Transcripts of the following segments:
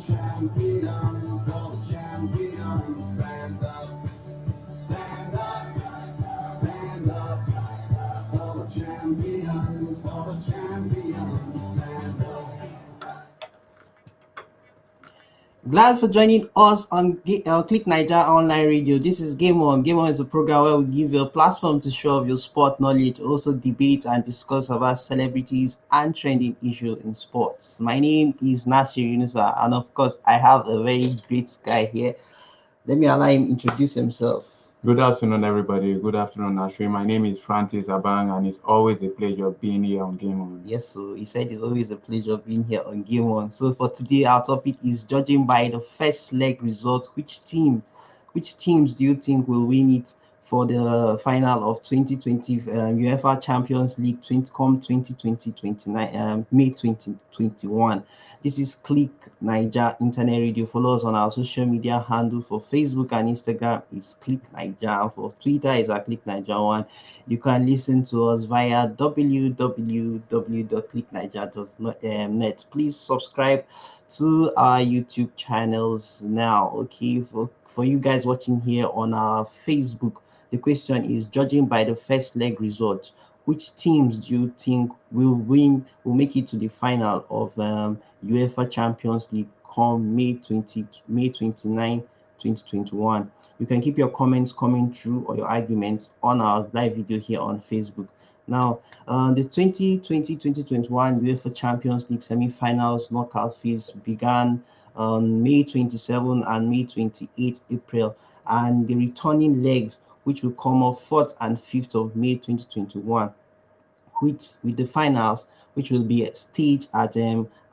champions, for the champions, stand up, stand up, stand up, for the champions, stand up. Glad for joining us on Click Niger Online Radio. This is Game On. Game On is a program where we give you a platform to show off your sport knowledge, also debate and discuss about celebrities and trending issues in sports. My name is Nasir Yunusa, and of course, I have a very great guy here. Let me allow him introduce himself. Good afternoon, everybody. Good afternoon, Ashri. My name is Francis Abang, and it's always a pleasure being here on Game On. Yes, so he said it's always a pleasure being here on Game On. So for today, our topic is judging by the first leg result. Which teams do you think will win it for the final of 2020 UEFA Champions League 2020-29 May 2021? This is Click Niger Internet Radio. Follow us on our social media handle. For Facebook and Instagram is Click Niger. For Twitter is at Click Niger One. You can listen to us via www.clickniger.net. Please subscribe to our YouTube channels now. Okay, for you guys watching here on our Facebook, the question is, judging by the first leg results, which teams do you think will make it to the final of UEFA Champions League come May 29, 2021? You can keep your comments coming through or your arguments on our live video here on Facebook. Now, the 2020-2021 UEFA Champions League semi-finals knockout phase began on May 27 and May 28 April, and the returning legs, which will come off 4th and 5th of May 2021, with the finals, which will be staged at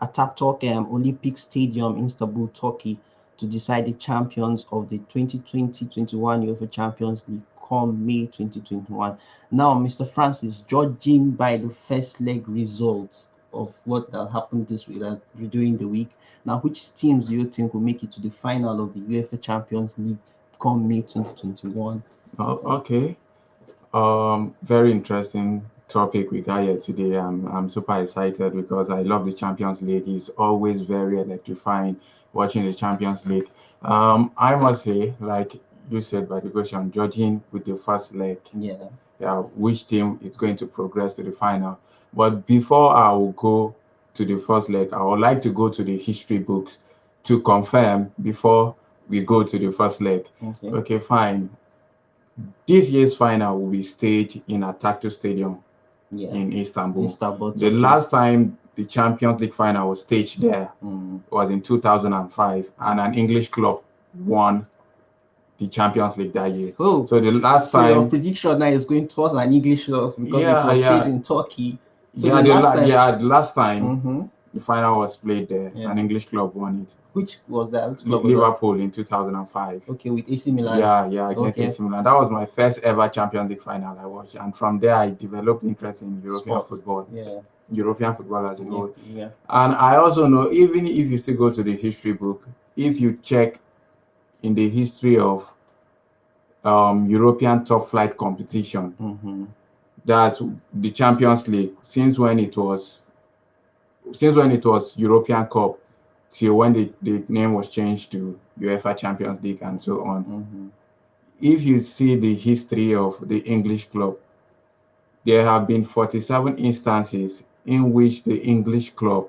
Ataturk Olympic Stadium in Istanbul, Turkey, to decide the champions of the 2020-21 UEFA Champions League come May 2021. Now, Mr. Francis, judging by the first leg results of what happened this week, during the week, now which teams do you think will make it to the final of the UEFA Champions League come May 2021? Okay. Very interesting topic we got here today. I'm super excited because I love the Champions League. It's always very electrifying watching the Champions League. I must say, like you said by the question, judging with the first leg, which team is going to progress to the final. But before I will go to the first leg, I would like to go to the history books to confirm before we go to the first leg. Okay, fine. This year's final will be staged in Ataturk Stadium in Istanbul. The last time the Champions League final was staged there was in 2005, and an English club won the Champions League that year. Oh, so the last time. Your prediction now is going towards an English club because it was staged in Turkey. So the last time the final was played there, an English club won it. Which was that? Which club Liverpool in 2005. Okay, with AC Milan. Against AC Milan. That was my first ever Champions League final I watched, and from there I developed interest in European football. European football as a whole. And I also know, even if you still go to the history book, if you check in the history of European top flight competition, that the Champions League, since when it was European Cup till when the name was changed to UEFA Champions League and so on. If you see the history of the English club, there have been 47 instances in which English club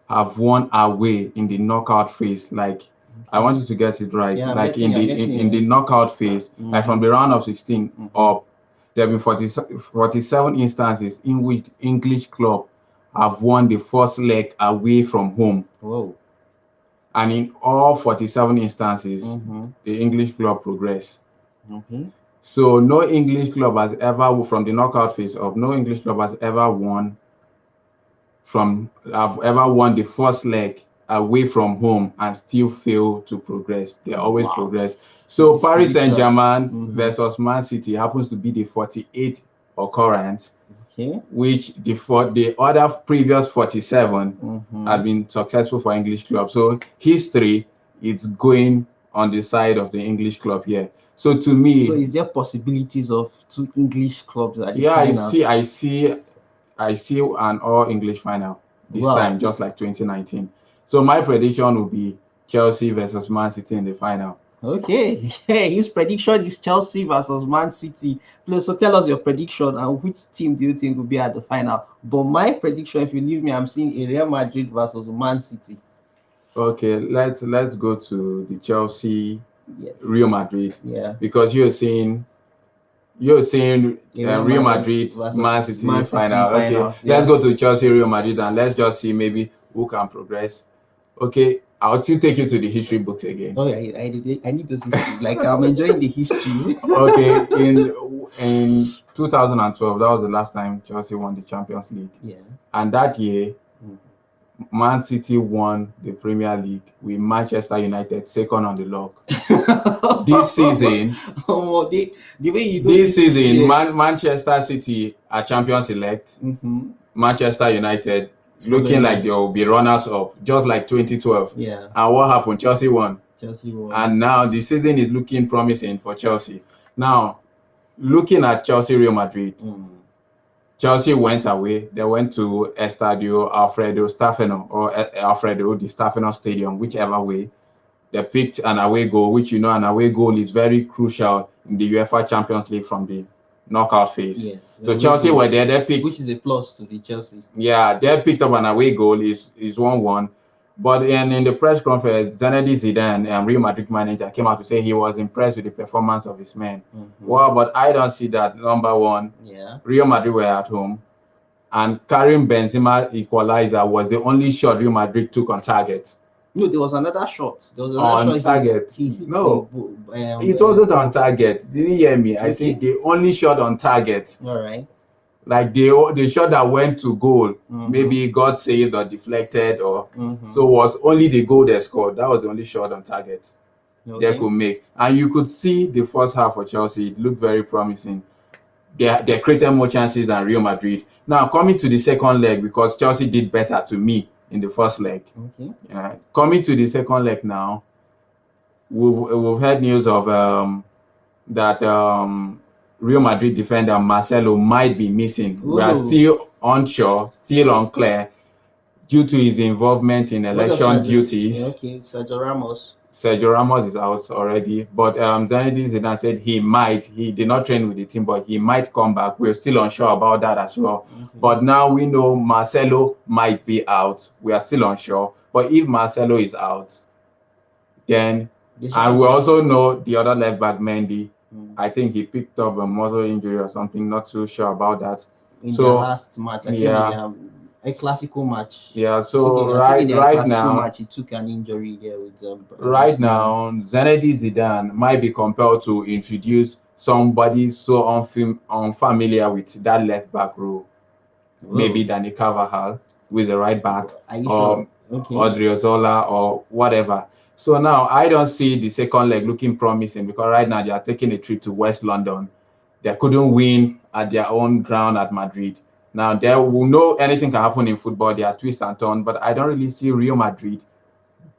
have won away in the knockout phase. Like, I want you to get it right. In the knockout phase, like from the round of 16 up, there have been 47 instances in which English club have won the first leg away from home. Whoa. And in all 47 instances, the English club progressed. So no English club has ever, from the knockout phase up, no English club has ever won the first leg away from home and still fail to progress. They always progress. So Paris Saint-Germain versus Man City happens to be the 48th occurrence, which the other previous 47 have been successful for English clubs. So history is going on the side of the English club here. So to me, so is there possibilities of two English clubs at the final? I see an all English final this time, just like 2019. So my prediction will be Chelsea versus Man City in the final. Okay, his prediction is Chelsea versus Man City. Please, so tell us your prediction and which team do you think will be at the final? But my prediction, if you leave me, I'm seeing a Real Madrid versus Man City. Okay, let's go to the Chelsea Yes. Real Madrid, Yeah. because you're saying Real Real Madrid Madrid Man versus City Man City final. Okay, finals. let's Yeah. go to Chelsea Real Madrid and let's just see maybe who can progress. Okay, I'll still take you to the history books again. Oh, I need those history. Like I'm enjoying the history. Okay, in 2012, that was the last time Chelsea won the Champions League, Yeah. and that year Mm. Man City won the Premier League with Manchester United second on the log. This season, Oh, the way you know this this season, history. Manchester City are champions elect. Mm-hmm. Manchester United looking Following like them. they will be runners up, just like 2012. Yeah. And what happened? Chelsea won. Chelsea won. And now the season is looking promising for Chelsea. Now, looking at Chelsea Real Madrid, Chelsea went away. They went to Estadio Alfredo Stefano or Alfredo Di Stefano Stadium, whichever way. They picked an away goal, which an away goal is very crucial in the UEFA Champions League from the knockout phase. Yes. So Chelsea were there. They picked, which is a plus to the Chelsea. yeah, they picked up an away goal. Is 1-1. But in the press conference, Zinedine Zidane, Real Madrid manager, came out to say he was impressed with the performance of his men. Well, but I don't see that. Number one, Yeah. Real Madrid were at home, and Karim Benzema equalizer was the only shot Real Madrid took on target. No, there was another shot. There was another On shot. target. He hit No, it wasn't on target. Didn't you hear me? I Okay. said the only shot on target. All right. Like the shot that went to goal, maybe got saved or deflected, or so was only the goal they scored. That was the only shot on target they could make. And you could see the first half for Chelsea, it looked very promising. They created more chances than Real Madrid. Now coming to the second leg, because Chelsea did better to me in the first leg. Okay. Coming to the second leg now, we've heard news of that Real Madrid defender Marcelo might be missing. Ooh. We are still unsure, still unclear, due to his involvement in election duties. Okay, Sergio Ramos. Sergio Ramos is out already, but Zinedine Zidane said he did not train with the team, but he might come back. We're still unsure about that as well. Okay. But now we know Marcelo might be out. We are still unsure. But if Marcelo is out, then, and we also know the other left back, Mendy, I think he picked up a muscle injury or something, not too sure about that. In their last match, I think in their Clasico match. Yeah, so right now, match, he took an injury there with right now, Zinedine Zidane might be compelled to introduce somebody so unfamiliar with that left back role. Whoa. Maybe Danny Carvajal, who is a right back, or Odriozola or whatever. So now I don't see the second leg looking promising, because right now they are taking a trip to West London. They couldn't win at their own ground at Madrid. Now they will know anything can happen in football. There are twists and turns, but I don't really see Real Madrid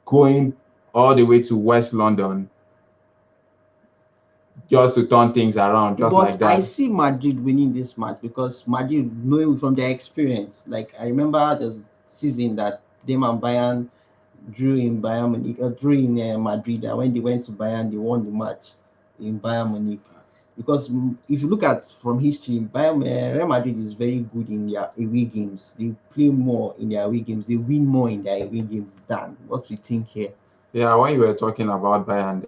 going all the way to West London just to turn things around, just like that. But I see Madrid winning this match, because Madrid, knowing from their experience, like I remember the season that them and Bayern drew in Madrid, and when they went to Bayern, they won the match in Bayern Munich. Because if you look at from history, Real Madrid is very good in their away games. They play more in their away games. They win more in their away games than what we think here. Yeah, when you were talking about Bayern,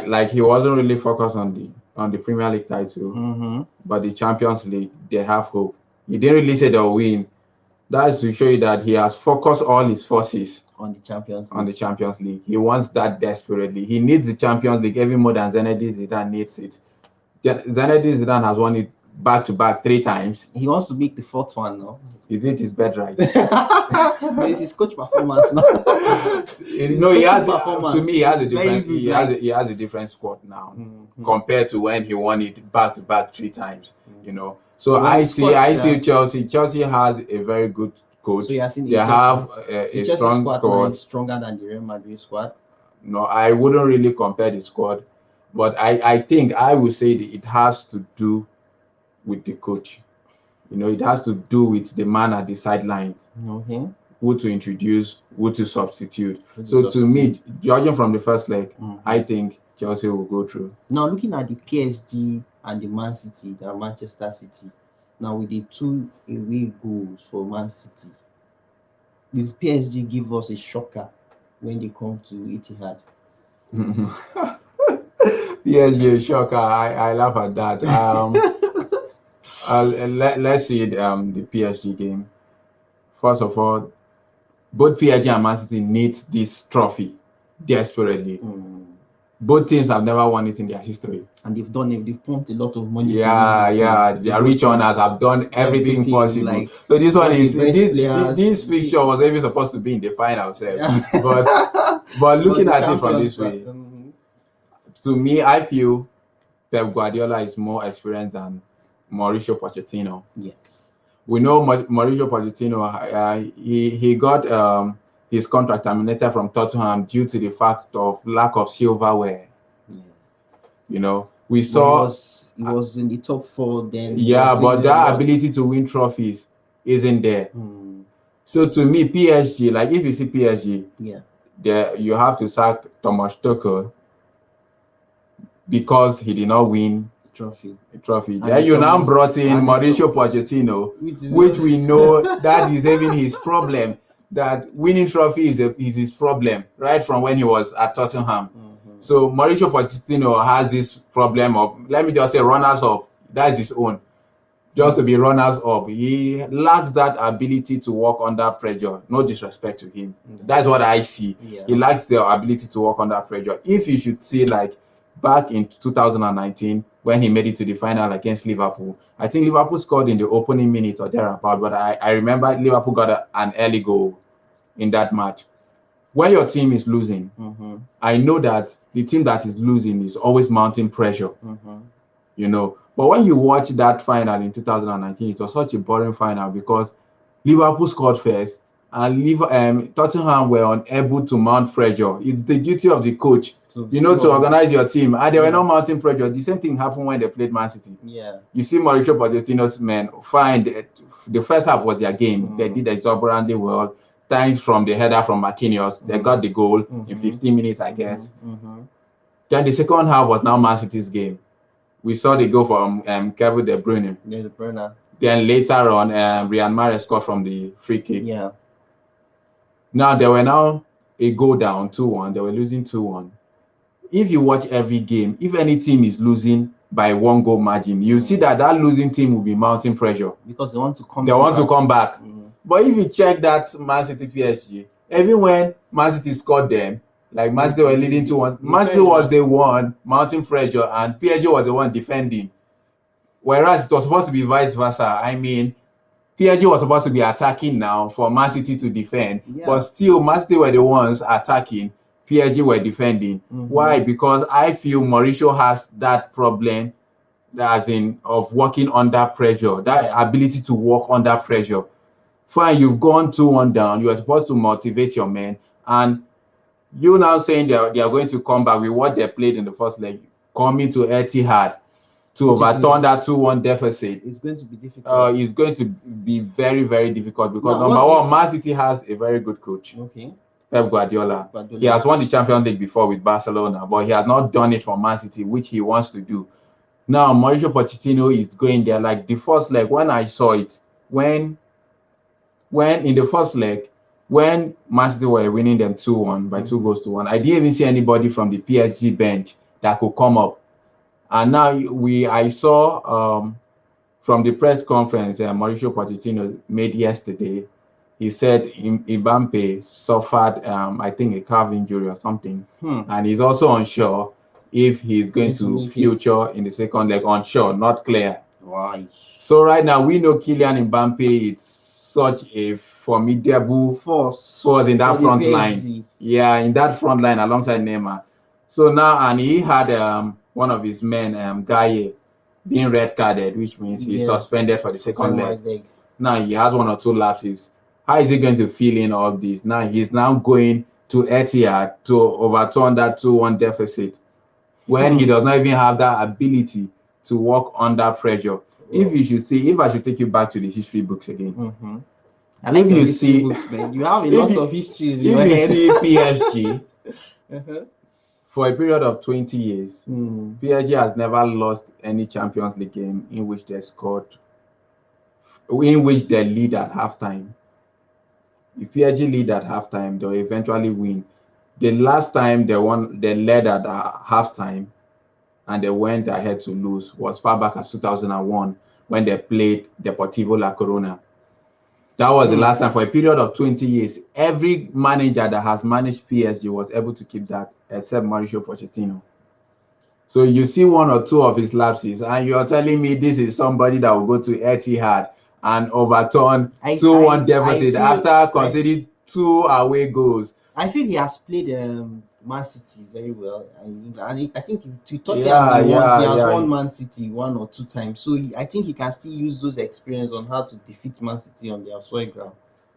like he wasn't really focused on the Premier League title, Mm-hmm. but the Champions League, they have hope. He didn't really say they'll win. That is to show you that he has focused all his forces On the Champions on the League. Champions League. He wants that desperately. He needs the Champions League even more than Zinedine Zidane needs it. Zinedine Zidane has won it back to back 3 times. He wants to make the fourth one now. Is it his bed right? No, it's his coach performance now. His No, he coaching has. To performance me, he has a is very different. good, He has. like- He has a different squad now Mhm. compared to when he won it back to back 3 times. You know. So Well, I his see. squad, I see yeah. Chelsea. Chelsea has a very good coach. So you are seeing They the have Chelsea, a Chelsea strong squad now squad. is stronger than the Real Madrid squad. No, I wouldn't really compare the squad, but I think I would say that it has to do with the coach. You know, it has to do with the man at the sideline, Okay. who to introduce, who to substitute. Who to So to me, substitute. judging from the first leg, Mhm. I think Chelsea will go through. Now looking at the PSG and the Man City, the Manchester City. Now with the 2 away goals for Man City, will PSG give us a shocker when they come to Etihad? PSG shocker. I laugh at that. Let's see the PSG game. First of all, both PSG and Man City need this trophy desperately. Both teams have never won it in their history. And they've done it. They've pumped a lot of money. Yeah, to win yeah. this The thing. rich owners have done everything possible. Like, So this one all the is best this players. fixture was even supposed to be in the final, Yeah. but looking the at it from champions this way, Mhm. to me, I feel Pep Guardiola is more experienced than Mauricio Pochettino. Yes. We know Mauricio Pochettino. He got his contract terminated from Tottenham due to the fact of lack of silverware. Yeah. You know, we But saw. he was in the top 4 then. He Yeah, was doing but well, that but- ability to win trophies isn't there. Hmm. So to me, PSG, like if you see PSG, Yeah. there you have to sack Thomas Tuchel because he did not win Trophy. a trophy. And Then you now Thomas- brought in and the Mauricio Pochettino, Which which we know that is even his problem. That winning trophy is his problem right from when he was at Tottenham. Mhm. So Mauricio Pochettino has this problem of, let me just say, runners up. That is his own. Just to be runners up. He lacks that ability to work under pressure. No disrespect to him. That's what I see. Yeah. He lacks the ability to work under pressure. If you should see, like back in 2019 when he made it to the final against Liverpool, I think Liverpool scored in the opening minute or thereabout, but I remember Liverpool got an early goal in that match. When your team is losing, Mhm. I know that the team that is losing is always mounting pressure. Mhm. You know, but when you watch that final in 2019, it was such a boring final because Liverpool scored first and Tottenham were unable to mount pressure. It's the duty of the coach, to organize your team, and they were not mounting pressure. The same thing happened when they played Man City. Yeah. You see Mauricio Pochettino's men find the first half was their game. They did exuberantly well. Thanks from the header from Marquinhos, they got the goal in 15 minutes, I guess. Mhm. Then the second half was now Man City's game. We saw the goal from Kevin De Bruyne. Yeah, the burner. Then later on, Riyad Mahrez scored from the free kick. Yeah. Now they were now a goal down 2-1. They were losing 2-1. If you watch every game, if any team is losing by 1 goal margin, you see that losing team will be mounting pressure Because they want to come. they want to come back. Mhm. But if you check that Man City PSG, even when Man City scored them, like Man City were leading 2-1, Man City was the one mounting pressure and PSG was the one defending. Whereas it was supposed to be vice versa. I mean, PSG was supposed to be attacking now for Man City to defend, Yeah. but still Man City were the ones attacking, PSG were defending. Why? Because I feel Mauricio has that problem, as in of working under pressure, that ability to work under pressure. Fine, you've gone 2-1 down, you are supposed to motivate your men, and you now saying they are going to come back with what they played in the first leg, coming to Etihad to overturn that 2-1 deficit. It's going to be difficult. It's going to be very, very difficult because Now, number what one, Man City has a very good coach, Okay. Pep Guardiola. He has won the Champions League before with Barcelona, but he has not done it for Man City, which he wants to do. Now, Mauricio Pochettino is going there. Like the first leg, when I saw it, when in the first leg, when Man City were winning them 2-1 by 2 goals to 1, I didn't even see anybody from the PSG bench that could come up. And now I saw from the press conference Mauricio Pochettino made yesterday. He said Mbappe suffered, I think, a calf injury or something, and he's also unsure if he's going to feature in the second leg. Unsure, not clear. Why? So right now we know Kylian Mbappe is such a formidable force in that front line. Yeah, in that front line alongside Neymar. So now, and he had one of his men, Gaye, being red carded, which means he's suspended for the second leg. Now he has 1 or 2 lapses. How is he going to fill in all this? Now he's now going to Etihad to overturn that 2-1 deficit when he does not even have that ability to work under pressure. If I should take you back to the history books again. I like your history books, man. You have a lot of histories in your head. If you see PSG, for a period of 20 years, PSG has never lost any Champions League game in which they lead at halftime. If PSG lead at halftime, they'll eventually win. The last time they led at halftime and they went ahead to lose was far back as 2001 when they played Deportivo La Corona. That was the last time. For a period of 20 years, every manager that has managed PSG was able to keep that, except Mauricio Pochettino. So you see 1 or 2 of his lapses, and you're telling me this is somebody that will go to Etihad and overturn 2-1 deficit after conceding 2 away goals. I feel he has played Man City very well, and I think to Tottenham he has won Man City 1 or 2 times. So I think he can still use those experience on how to defeat Man City on their soil ground.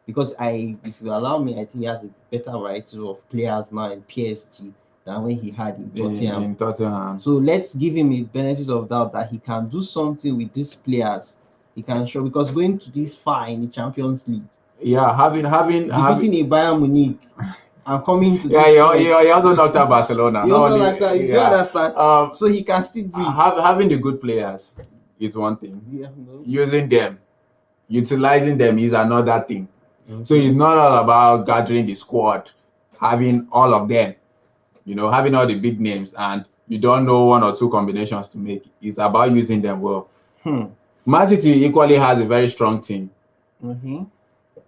Because if you allow me, I think he has a better variety of players now in PSG than when he had in Tottenham. So let's give him a benefit of doubt that he can do something with these players. He can show, because going to this far in the Champions League, having defeating a Bayern Munich and coming to this he also knocked out Barcelona. You understand? So he can still do having the good players is one thing. Using them, utilizing them is another thing. So it's not all about gathering the squad, having all of them, having all the big names, and you don't know 1 or 2 combinations to make. It's about using them well. Man City equally has a very strong team.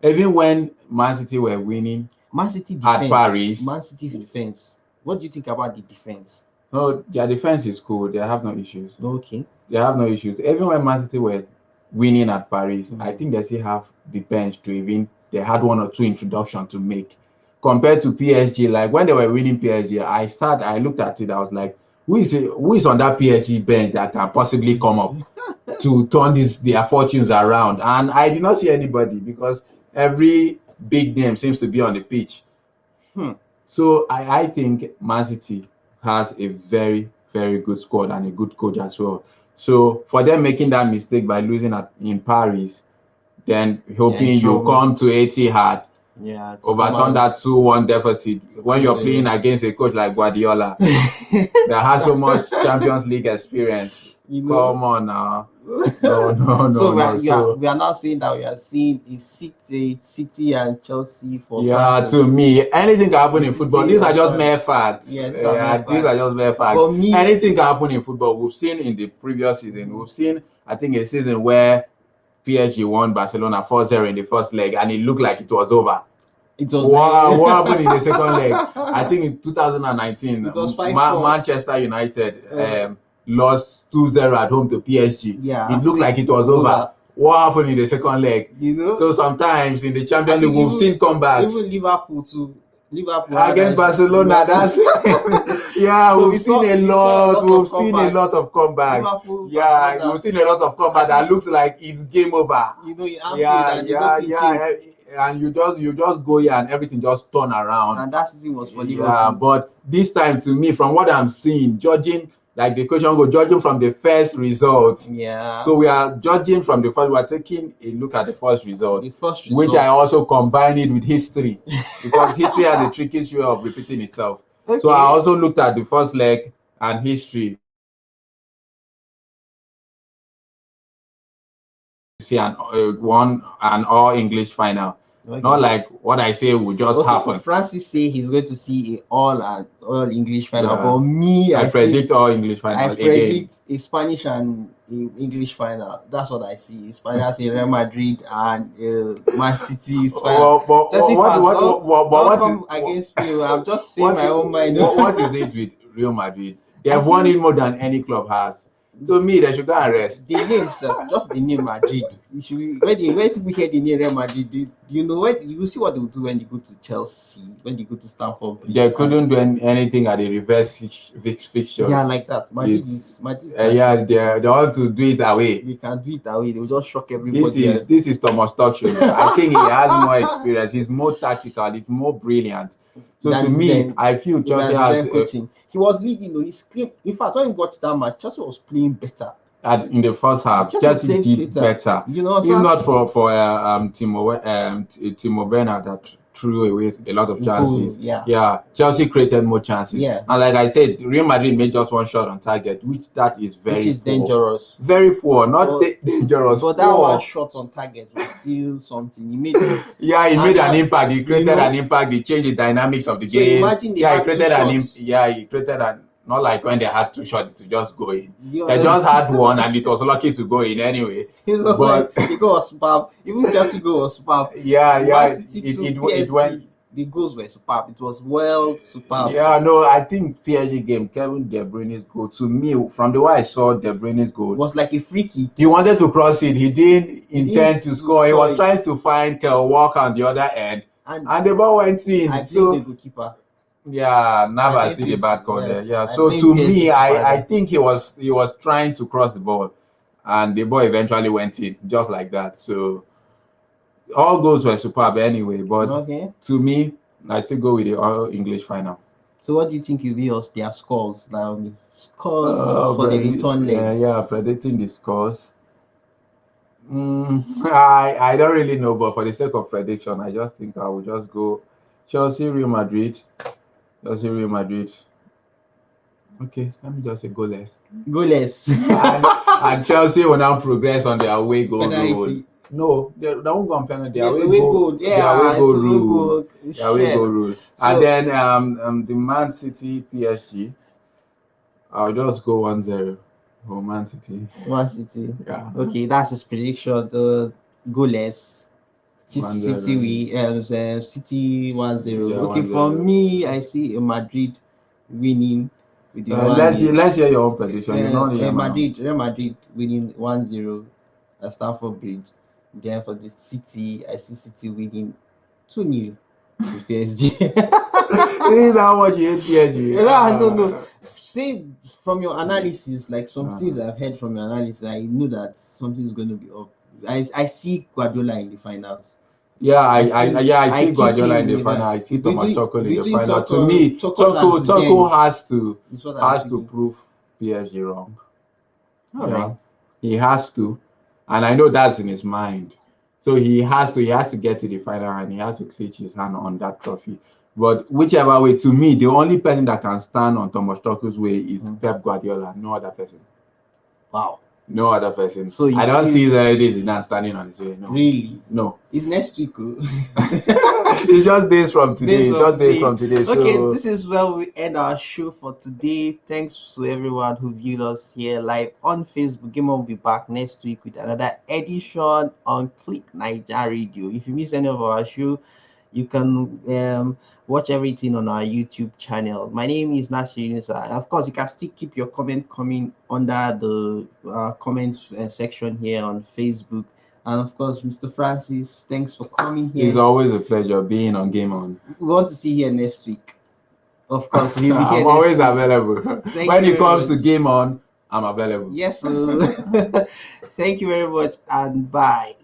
Even when Man City were winning, Man City defense, at Paris. Man City defense. What do you think about the defense? No, their defense is cool. They have no issues. Okay. They have no issues. Even when Man City were winning at Paris, I think they still have the bench to they had 1 or 2 introductions to make. Compared to PSG, like when they were winning PSG, I looked at it, I was like, who is on that PSG bench that can possibly come up to turn their fortunes around? And I did not see anybody, because every big name seems to be on the pitch. So I think Man City has a very, very good squad and a good coach as well. So for them making that mistake by losing in Paris, then hoping you come to Etihad, overturn that 2-1 deficit when you're playing against a coach like Guardiola that has so much Champions League experience. Come on now. No. So we are now saying that we are seeing a City and Chelsea for to me, anything can happen in football. These are just mere facts. These are just mere facts. Anything can happen in football. We've seen in the previous season. We've seen, I think, a season where PSG won Barcelona 4-0 in the first leg, and it looked like it was over. It was what happened in the second leg? I think in 2019, it was Manchester United lost 2-0 at home to PSG. It looked like it was over. What happened in the second leg? So sometimes in the Champions League, we've seen comebacks. Even Liverpool too. Against Barcelona, that's we've seen a lot of comebacks. We've seen a lot of comebacks that looks like it's game over. And you just go here and everything just turn around. And that season was for Liverpool. But this time, to me, from what I'm seeing, judging like the question go, judging from the first result. So we are judging from the first. We are taking a look at the first result, which I also combine it with history, because history has a tricky way of repeating itself. So I also looked at the first leg and history. See an all English final. Okay. Not like what I say will just Okay, happen. Francis say he's going to see a all English final, Yeah. but me, I predict all English final I again. predict a Spanish and a English final. That's what I see. Spanish, a Real Madrid and Man City is final. But Chelsea fans, don't what come is against me. I'm just saying what my own mind. what is it with Real Madrid? They I have won think- it more than any club has. To me, they should go and rest. The name, sir, just the name Madrid. It should be, when people hear the name Real Madrid, you know what you see what they will do when they go to Chelsea, when they go to Stamford Bridge. They couldn't do anything at the reverse fixtures. Yeah, like that. Madrid It's- Madrid. yeah, they want to do it away. They can do it away. They will just shock everybody. This is Thomas Tuchel. I think he has more experience. He's more tactical. He's more brilliant. So Than to me, Zidane. I feel Chelsea That's has coaching. He was leading. He's clean. In fact, when he got that match, Chelsea was playing better. in the first half. Chelsea played did better. You know, If not for Timo Werner that threw away a lot of chances. yeah. Chelsea created more chances. Yeah. And like I said, Real Madrid made just one shot on target, which is very poor. Dangerous. Very poor, not dangerous. But that one shot on target was still something. He made yeah, he made an impact. He created an impact. He changed the dynamics of the game. Imagine he created not like when they had two shots to just go in. They just had one and it was lucky to go in anyway. It was like the goal was superb. Even Chelsea goal was superb. Yeah. It went. The goals were superb. It was superb. Yeah, no, I think PSG game, Kevin De Bruyne's goal, to me, from the way I saw De Bruyne's goal, it was like a free kick. He wanted to cross it. He didn't intend to score. He was trying to find Kyle Walker on the other end. And the ball went in. I blame the goalkeeper. Yeah, Navas did a bad call there. Yeah, so to me, I think he was trying to cross the ball, and the ball eventually went in just like that. So all goals were superb anyway. But to me, I still go with the all English final. So what do you think will be their scores? Scores for the return legs. Yeah, predicting the scores. I don't really know, but for the sake of prediction, I just think I will just go Chelsea, Real Madrid. Chelsea, Real Madrid. Okay, let me just say goalless. Goalless. and Chelsea will now progress on their away goal rule. No, they won't go on penalty. Their away goal. Yeah, their away goal rule. Their away goal rule. And then the Man City PSG. I'll just go 1-0 for Man City. Man City. Yeah. Okay, that's his prediction. The goalless. City City 1-0. Yeah, okay, 1-0. For me, I see Madrid winning with the let's hear your own prediction. Real Madrid winning 1-0 at Stamford Bridge. Then for the City, I see City winning 2-0 to PSG. Is that what you hate PSG? No. See, from your analysis, like some things I've heard from your analysis, I know that something's going to be up. I see Guardiola in the finals. Yeah, I see Guardiola in the final. I see Thomas Tuchel in the final. To me, Tuchel has to prove PSG wrong. All right. He has to, and I know that's in his mind. So he has to get to the final and he has to clench his hand on that trophy. But whichever way, to me, the only person that can stand on Thomas Tuchel's way is Pep Guardiola. No other person. Wow. No other person. So I don't see Zinedine Zidane standing on his way. No. Really? No. It's next week. It's just days from today. Okay, this is where we end our show for today. Thanks to everyone who viewed us here live on Facebook. Game will be back next week with another edition on Click Niger Radio. If you miss any of our show, you can watch everything on our YouTube channel. My name is Nasir Yunusa. Of course, you can still keep your comment coming under the comments section here on Facebook. And of course, Mr. Francis, thanks for coming here. It's always a pleasure being on Game On. We want to see you here next week. Of course, we'll be here. I'm always available. When it comes to Game On, I'm available. Yes, sir. Thank you very much and bye.